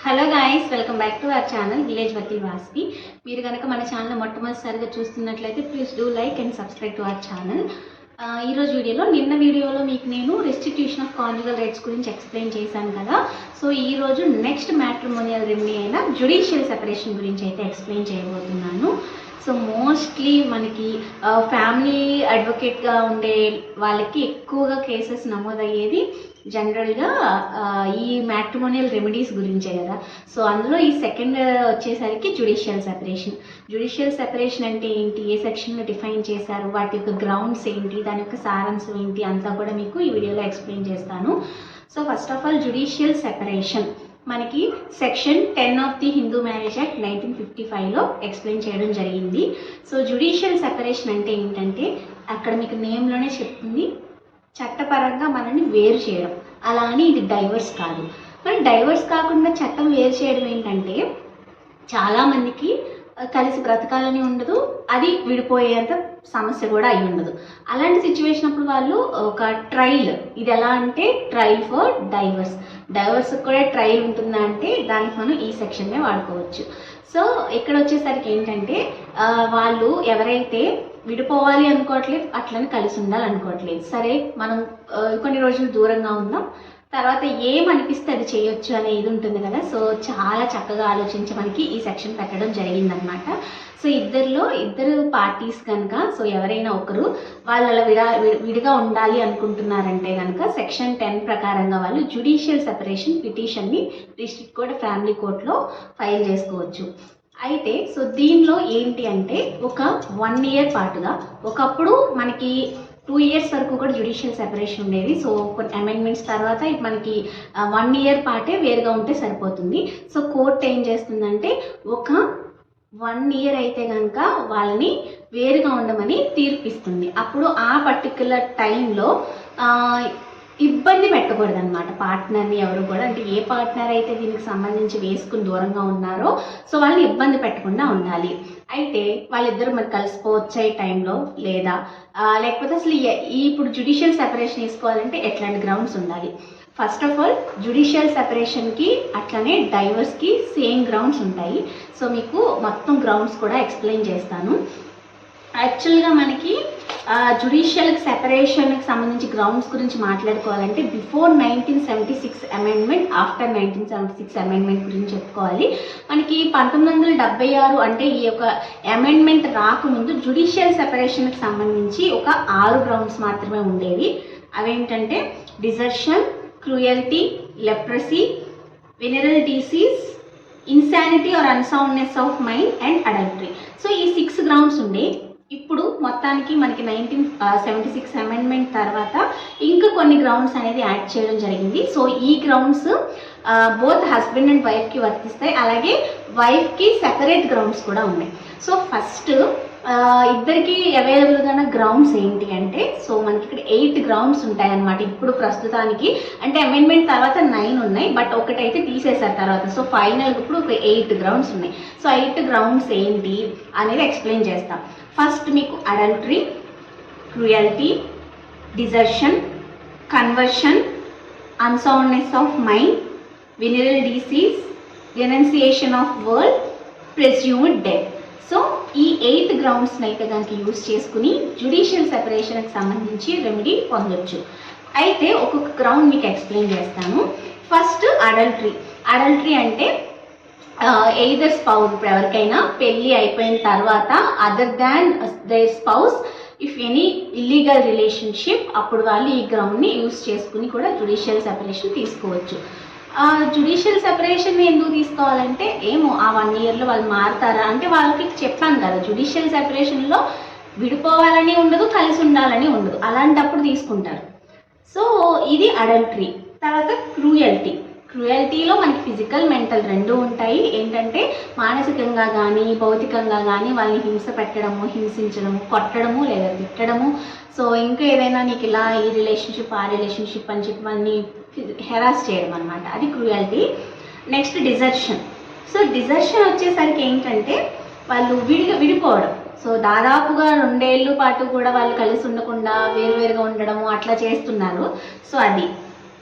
Hello guys, welcome back to our channel village Vakeel Vasvi. మీరు కనుక మన ఛానల్ మొట్టమొదటిసారిగా చూస్తున్నట్లయితే please do like and subscribe to our channel. ఈరోజు నిన్న వీడియోలో మీకు నేను రెస్టిట్యూషన్ ఆఫ్ కాన్జుగల్ రైట్స్ గురించి ఎక్స్ప్లెయిన్ చేశాను కదా. సో ఈరోజు నెక్స్ట్ మ్యాట్రిమోనియల్ రెమెడీ అయిన జ్యుడిషియల్ సెపరేషన్ గురించి అయితే ఎక్స్ప్లెయిన్ చేయబోతున్నాను. సో మోస్ట్లీ మనకి ఫ్యామిలీ అడ్వకేట్గా ఉండే వాళ్ళకి ఎక్కువగా కేసెస్ నమోదయ్యేది జనరల్గా ఈ మ్యాట్రిమోనియల్ రెమెడీస్ గురించే కదా. సో అందులో ఈ సెకండ్ వచ్చేసరికి జ్యుడిషియల్ సెపరేషన్. జ్యుడిషియల్ సెపరేషన్ అంటే ఏంటి, ఏ సెక్షన్లో డిఫైన్ చేశారు, వాటి యొక్క గ్రౌండ్స్ ఏంటి, దాని యొక్క సారాంశం ఏంటి అంతా కూడా మీకు ఈ వీడియోలో ఎక్స్ప్లెయిన్ చేస్తాను. So first of all judicial separation మనకి section 10 of the Hindu marriage act 1955లో ఎక్స్ప్లెయిన్ చేయడం జరిగింది. సో జ్యుడిషియల్ సెపరేషన్ అంటే ఏంటంటే అక్కడ మీకు నేమ్లోనే చెప్తుంది, చట్టపరంగా మనల్ని వేరు చేయడం. అలా అని ఇది డైవర్స్ కాదు. మరి డైవర్స్ కాకుండా చట్టం వేరు చేయడం ఏంటంటే చాలామందికి కలిసి బ్రతకాలని ఉండదు, అది విడిపోయేంత సమస్య కూడా అయి ఉండదు. అలాంటి సిచ్యువేషన్ అప్పుడు వాళ్ళు ఒక ట్రయల్, ఇది ఎలా అంటే ట్రయల్ ఫర్ డైవర్స్ కూడా ట్రయల్ ఉంటుందా అంటే దానికి మనం ఈ సెక్షన్నే వాడుకోవచ్చు. సో ఇక్కడ వచ్చేసరికి ఏంటంటే వాళ్ళు ఎవరైతే విడిపోవాలి అనుకోవట్లేదు, అట్లని కలిసి ఉండాలనుకోవట్లేదు, సరే మనం కొన్ని రోజులు దూరంగా ఉందాం, తర్వాత ఏమనిపిస్తే అది చేయొచ్చు అనే ఇది ఉంటుంది కదా. సో చాలా చక్కగా ఆలోచించి మనకి ఈ సెక్షన్ పెట్టడం జరిగిందనమాట. సో ఇద్దరు పార్టీస్ కనుక, సో ఎవరైనా ఒకరు వాళ్ళు అలా విడిగా ఉండాలి అనుకుంటున్నారంటే కనుక సెక్షన్ 10 ప్రకారంగా వాళ్ళు జ్యుడిషియల్ సెపరేషన్ పిటిషన్ని డిస్ట్రిక్ట్ కోర్ట్, ఫ్యామిలీ కోర్టులో ఫైల్ చేసుకోవచ్చు. అయితే సో దీనిలో ఏంటి అంటే ఒక 1 ఇయర్ పాటుగా, ఒకప్పుడు మనకి 2 ఇయర్స్ వరకు కూడా జ్యుడిషియల్ సెపరేషన్ ఉండేది. సో కొన్ని అమెండ్మెంట్స్ తర్వాత మనకి 1 ఇయర్ పాటే వేరుగా ఉంటే సరిపోతుంది. సో కోర్టు ఏం చేస్తుందంటే ఒక 1 ఇయర్ అయితే కనుక వాళ్ళని వేరుగా ఉండమని తీర్పిస్తుంది. అప్పుడు ఆ పర్టికులర్ టైంలో ఇబ్బంది పెట్టకూడదు అనమాట పార్ట్నర్ని ఎవరు కూడా. అంటే ఏ పార్ట్నర్ అయితే దీనికి సంబంధించి వేసుకుని దూరంగా ఉన్నారో సో వాళ్ళని ఇబ్బంది పెట్టకుండా ఉండాలి. అయితే వాళ్ళిద్దరు మరి కలిసిపోవచ్చే ఈ టైంలో లేదా లేకపోతే అసలు ఇప్పుడు జ్యుడిషియల్ సెపరేషన్ తీసుకోవాలంటే ఎట్లాంటి గ్రౌండ్స్ ఉండాలి. ఫస్ట్ ఆఫ్ ఆల్ జ్యుడిషియల్ సెపరేషన్కి అట్లనే డైవర్స్కి సేమ్ గ్రౌండ్స్ ఉంటాయి. సో మీకు మొత్తం గ్రౌండ్స్ కూడా ఎక్స్ప్లెయిన్ చేస్తాను. యాక్చువల్గా మనకి జ్యుడిషియల్ సెపరేషన్కి సంబంధించి గ్రౌండ్స్ గురించి మాట్లాడుకోవాలంటే బిఫోర్ 1976 అమెండ్మెంట్, ఆఫ్టర్ 1976 అమెండ్మెంట్ గురించి చెప్పుకోవాలి. మనకి 1976 అంటే ఈ యొక్క అమెండ్మెంట్ రాకముందు జ్యుడిషియల్ సెపరేషన్కి సంబంధించి ఒక 6 గ్రౌండ్స్ మాత్రమే ఉండేవి. అవేంటంటే desertion, cruelty, leprosy, venereal disease, insanity or unsoundness of mind and adultery. So ఈ 6 గ్రౌండ్స్ ఉండే. ఇప్పుడు మొత్తానికి మనకి 1976 అమెండ్మెంట్ తర్వాత ఇంకా కొన్ని గ్రౌండ్స్ అనేది యాడ్ చేయడం జరిగింది. సో ఈ గ్రౌండ్స్ బోత్ హస్బెండ్ అండ్ వైఫ్కి వర్తిస్తాయి, అలాగే వైఫ్కి సెపరేట్ గ్రౌండ్స్ కూడా ఉన్నాయి. సో ఫస్ట్ ఇద్దరికి అవైలబుల్గా ఉన్న గ్రౌండ్స్ ఏంటి అంటే, సో మనకి ఇక్కడ 8 గ్రౌండ్స్ ఉంటాయి అన్నమాట ఇప్పుడు ప్రస్తుతానికి. అంటే అమెండ్మెంట్ తర్వాత 9 ఉన్నాయి, బట్ ఒకటైతే తీసేశారు తర్వాత. సో ఫైనల్ ఇప్పుడు ఒక 8 గ్రౌండ్స్ ఉన్నాయి. సో 8 గ్రౌండ్స్ ఏంటి అనేది ఎక్స్ప్లెయిన్ చేస్తాం. ఫస్ట్ మీకు adultery, cruelty, desertion, conversion, unsoundness of mind, venereal disease, renunciation of world, presumed death. So ఈ 8 గ్రౌండ్స్ని అయితే కనుక యూజ్ చేసుకుని జ్యుడిషియల్ సెపరేషన్కి సంబంధించి రెమెడీ పొందొచ్చు. అయితే ఒక్కొక్క గ్రౌండ్ మీకు ఎక్స్ప్లెయిన్ చేస్తాను. ఫస్ట్ అడల్టరీ అంటే ఎయిదర్ స్పౌస్, ఇప్పుడు ఎవరికైనా పెళ్ళి అయిపోయిన తర్వాత other than their spouse if any illegal relationship, అప్పుడు వాళ్ళు ఈ గ్రౌండ్ని యూజ్ చేసుకుని కూడా జ్యుడిషియల్ సెపరేషన్ తీసుకోవచ్చు. జ్యుడిషియల్ సెపరేషన్ ఎందుకు తీసుకోవాలంటే ఏమో ఆ 1 ఇయర్లో వాళ్ళు మారుతారా అంటే, వాళ్ళకి చెప్పాను కదా జ్యుడిషియల్ సెపరేషన్లో విడిపోవాలని ఉండదు, కలిసి ఉండాలని ఉండదు, అలాంటప్పుడు తీసుకుంటారు. సో ఇది అడల్టరీ. తర్వాత క్రూయల్టీలో మనకి ఫిజికల్, మెంటల్ 2 ఉంటాయి. ఏంటంటే మానసికంగా కానీ భౌతికంగా కానీ వాళ్ళని హింస పెట్టడము, హింసించడము, కొట్టడము లేదా తిట్టడము. సో ఇంకా ఏదైనా నీకు ఇలా ఈ రిలేషన్షిప్ ఆ రిలేషన్షిప్ అని చెప్పి వాళ్ళని హెరాస్ చేయడం అనమాట, అది cruelty. Next desertion. So desertion వచ్చేసరికి ఏంటంటే వాళ్ళు విడిపోవడం. సో దాదాపుగా 2 ఏళ్ళ పాటు కూడా వాళ్ళు కలిసి ఉండకుండా వేరువేరుగా ఉండడము అట్లా చేస్తున్నారు. సో అది.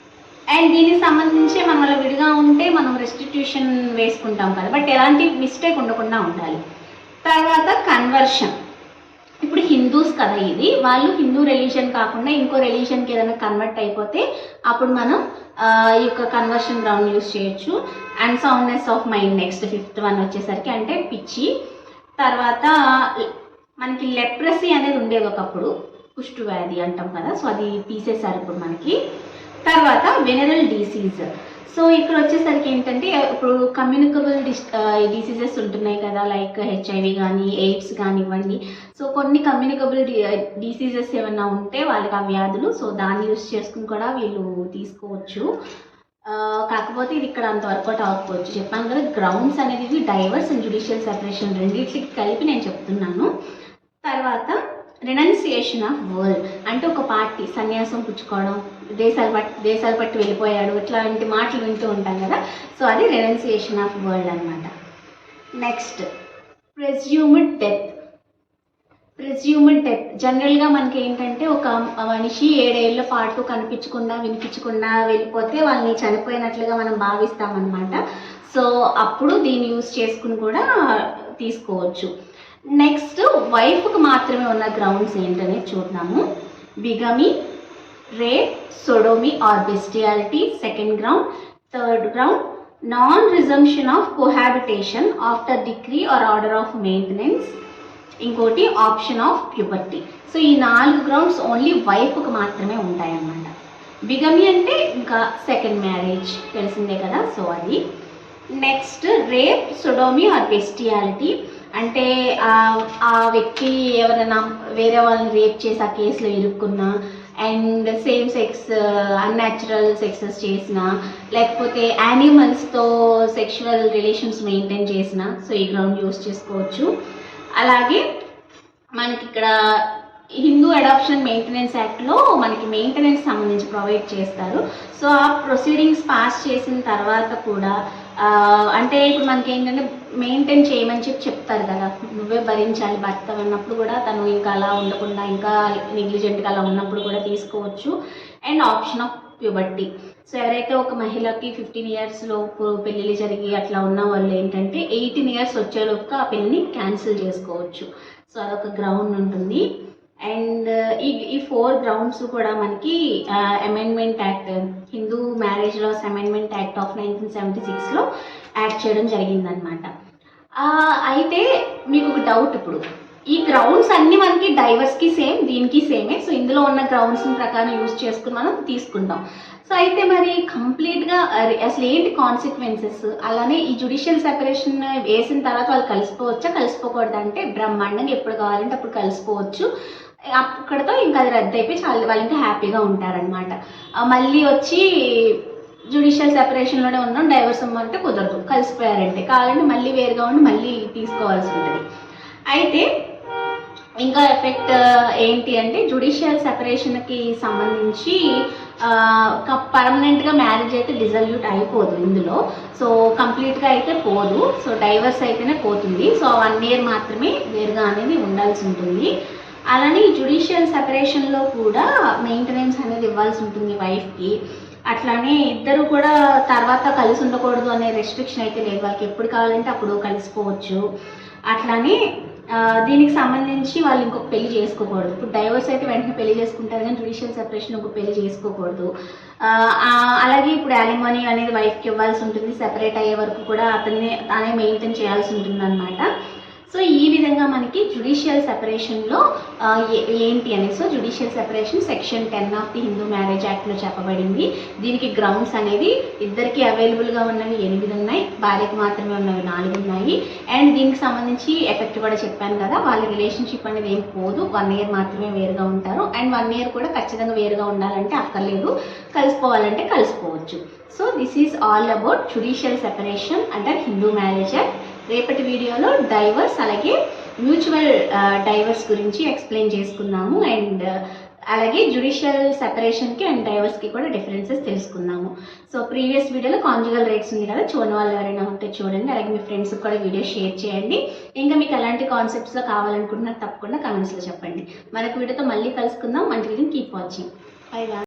అండ్ దీనికి సంబంధించి మనం అలా విడిగా ఉంటే మనం రెస్టిట్యూషన్ వేసుకుంటాం కదా, బట్ ఎలాంటి మిస్టేక్ ఉండకుండా ఉండాలి. తర్వాత కన్వర్షన్. ఇప్పుడు హిందూస్ కదా, ఇది వాళ్ళు హిందూ రిలీజన్ కాకుండా ఇంకో రిలీజన్కి ఏదైనా కన్వర్ట్ అయిపోతే అప్పుడు మనం ఈ యొక్క కన్వర్షన్ గ్రౌండ్ యూస్ చేయొచ్చు. And soundness of mind next 5th one వచ్చేసరికి అంటే పిచ్చి. తర్వాత మనకి లెప్రసీ అనేది ఉండేది ఒకప్పుడు, కుష్టు వ్యాధి అంటాం కదా, సో అది తీసేశారు ఇప్పుడు మనకి. తర్వాత వెనరల్ డిసీజ్. సో ఇక్కడ వచ్చేసరికి ఏంటంటే ఇప్పుడు కమ్యూనికబుల్ డిసీజెస్ ఉంటున్నాయి కదా, లైక్ హెచ్ఐవి కానీ ఎయిడ్స్ కానివ్వండి. సో కొన్ని కమ్యూనికబుల్ డిసీజెస్ ఏమైనా ఉంటే వాళ్ళకి ఆ వ్యాధులు, సో దాన్ని యూస్ చేసుకుని కూడా వీళ్ళు తీసుకోవచ్చు. కాకపోతే ఇది ఇక్కడ అంత వర్కౌట్ అవ్వకపోవచ్చు. చెప్పాను కదా, గ్రౌండ్స్ అనేది డైవర్స్ అండ్ జ్యుడిషియల్ సెపరేషన్ రెండింటికి కలిపి నేను చెప్తున్నాను. తర్వాత రెనౌన్సియేషన్ ఆఫ్ వరల్డ్ అంటే ఒక పార్టీ సన్యాసం పుచ్చుకోవడం, దేశాలు పట్టి వెళ్ళిపోయాడు, ఇట్లాంటి మాటలు వింటూ ఉంటాం కదా, సో అది రెనౌన్సియేషన్ ఆఫ్ వరల్డ్ అనమాట. Next presumed death. జనరల్గా మనకి ఏంటంటే ఒక మనిషి 7 ఏళ్ల పాటు కనిపించకుండా వినిపించకుండా వెళ్ళిపోతే వాళ్ళని చనిపోయినట్లుగా మనం భావిస్తామన్నమాట. సో అప్పుడు దీన్ని యూజ్ చేసుకుని కూడా తీసుకోవచ్చు. నెక్స్ట్ వైఫ్కి మాత్రమే ఉన్న గ్రౌండ్స్ ఏంటనేది చూద్దాము. Bigamy, rape, sodomy or bestiality second ground. Third ground non resumption of cohabitation after decree or order of maintenance. ఇంకోటి ఆప్షన్ ఆఫ్ ప్యూబర్టీ. సో ఈ 4 గ్రౌండ్స్ ఓన్లీ వైఫ్కి మాత్రమే ఉంటాయన్నమాట. బిగమీ అంటే ఇంకా సెకండ్ మ్యారేజ్ తెలిసిందే కదా, సో అది. నెక్స్ట్ రేప్, సొడోమీ ఆర్ బెస్టియాలిటీ అంటే ఆ వ్యక్తి ఎవరైనా వేరే వాళ్ళని రేప్ చేసి ఆ కేసులో ఇరుక్కున్నా, and same sex unnatural sexes చేసిన, లేకపోతే యానిమల్స్తో సెక్షువల్ రిలేషన్స్ మెయింటైన్ చేసిన, సో ఈ గ్రౌండ్ యూస్ చేసుకోవచ్చు. అలాగే మనకి ఇక్కడ హిందూ అడాప్షన్ మెయింటెనెన్స్ యాక్ట్లో మనకి మెయింటెనెన్స్ సంబంధించి ప్రొవైడ్ చేస్తారు. సో ఆ ప్రొసీడింగ్స్ పాస్ చేసిన తర్వాత కూడా అంటే ఇప్పుడు మనకి ఏంటంటే మెయింటైన్ చేయమని చెప్తారు కదా, నువ్వే భరించాలి భర్త అన్నప్పుడు కూడా తను ఇంకా అలా ఉండకుండా ఇంకా నెగ్లిజెంట్గా అలా ఉన్నప్పుడు కూడా తీసుకోవచ్చు. And option of puberty. So ఎవరైతే ఒక మహిళకి 15 years లోపు పెళ్ళిళ్ళు జరిగి అట్లా ఉన్న వాళ్ళు ఏంటంటే 18 years వచ్చేలోపు ఆ పెళ్ళిని క్యాన్సిల్ చేసుకోవచ్చు. సో అదొక గ్రౌండ్ ఉంటుంది. అండ్ ఈ 4 గ్రౌండ్స్ కూడా మనకి amendment act, Hindu marriage laws amendment act of 1976లో యాడ్ చేయడం జరిగిందనమాట. అయితే మీకు ఒక డౌట్, ఇప్పుడు ఈ గ్రౌండ్స్ అన్నీ మనకి డైవర్స్కి సేమ్, దీనికి సేమే. సో ఇందులో ఉన్న గ్రౌండ్స్ ప్రకారం యూజ్ చేసుకుని మనం తీసుకుంటాం. సో అయితే మరి కంప్లీట్గా అసలు ఏంటి కాన్సిక్వెన్సెస్, అలానే ఈ జ్యుడిషియల్ సెపరేషన్ వేసిన తర్వాత వాళ్ళు కలిసిపోవచ్చా కలిసిపోకూడదు అంటే బ్రహ్మాండంగా ఎప్పుడు కావాలంటే అప్పుడు కలిసిపోవచ్చు. అక్కడితో ఇంకా అది రద్దు అయిపోయి చాలా వాళ్ళు ఇంకా హ్యాపీగా ఉంటారనమాట. మళ్ళీ వచ్చి జ్యుడిషియల్ సెపరేషన్లోనే ఉన్నాం డైవర్స్ అమ్మంటే కుదరదు, కలిసిపోయారంటే కావాలంటే మళ్ళీ వేరుగా ఉండి మళ్ళీ తీసుకోవాల్సి ఉంటుంది. అయితే ఇంకా ఎఫెక్ట్ ఏంటి అంటే జ్యుడిషియల్ సెపరేషన్కి సంబంధించి పర్మనెంట్గా మ్యారేజ్ అయితే డిజల్యూట్ అయిపోదు ఇందులో. సో కంప్లీట్గా అయితే పోదు, సో డైవర్స్ అయితేనే పోతుంది. సో 1 year మాత్రమే వేరుగా అనేది ఉండాల్సి ఉంటుంది. అలానే ఈ జ్యుడిషియల్ సెపరేషన్లో కూడా మెయింటెనెన్స్ అనేది ఇవ్వాల్సి ఉంటుంది వైఫ్కి. అట్లానే ఇద్దరు కూడా తర్వాత కలిసి ఉండకూడదు అనే రెస్ట్రిక్షన్ అయితే లేదు, వాళ్ళకి ఎప్పుడు కావాలంటే అప్పుడు కలిసిపోవచ్చు. అట్లానే దీనికి సంబంధించి వాళ్ళు ఇంకొక పెళ్లి చేసుకోకూడదు. ఇప్పుడు డైవర్స్ అయితే వెంటనే పెళ్లి చేసుకుంటారు కానీ జ్యుడిషియల్ సెపరేషన్ ఇంకొక పెళ్లి చేసుకోకూడదు. అలాగే ఇప్పుడు యాలిమనీ అనేది వైఫ్కి ఇవ్వాల్సి ఉంటుంది, సెపరేట్ అయ్యే వరకు కూడా తానే మెయింటైన్ చేయాల్సి ఉంటుంది అనమాట. సో ఈ విధంగా మనకి జ్యుడిషియల్ సెపరేషన్లో ఏంటి అనేది, so judicial separation section 10 of the Hindu marriage యాక్ట్లో చెప్పబడింది. దీనికి గ్రౌండ్స్ అనేది ఇద్దరికి అవైలబుల్గా ఉన్నవి 8 ఉన్నాయి, భార్యకు మాత్రమే ఉన్నవి 4 ఉన్నాయి. అండ్ దీనికి సంబంధించి ఎఫెక్ట్ కూడా చెప్పాను కదా, వాళ్ళ రిలేషన్షిప్ అనేది ఏం పోదు, 1 year మాత్రమే వేరుగా ఉంటారు. అండ్ 1 year కూడా ఖచ్చితంగా వేరుగా ఉండాలంటే అక్కర్లేదు, కలిసిపోవాలంటే కలిసిపోవచ్చు. So this is all about judicial separation under Hindu marriage act. రేపటి వీడియోలో డైవర్స్ అలాగే మ్యూచువల్ డైవర్స్ గురించి ఎక్స్ప్లెయిన్ చేసుకున్నాము. అండ్ అలాగే జ్యుడిషియల్ సెపరేషన్కి అండ్ డైవర్స్కి కూడా డిఫరెన్సెస్ తెలుసుకున్నాము. సో ప్రీవియస్ వీడియోలో కాంజుగల్ రైట్స్ ఉంది కదా, చూడని వాళ్ళు ఎవరైనా ఉంటే చూడండి. అలాగే మీ ఫ్రెండ్స్కి కూడా వీడియో షేర్ చేయండి. ఇంకా మీకు ఎలాంటి కాన్సెప్ట్స్లో కావాలనుకుంటున్నారు తప్పకుండా కమెంట్స్లో చెప్పండి. మరొక వీడియోతో మళ్ళీ కలుసుకుందాం. Until then keep watching. By.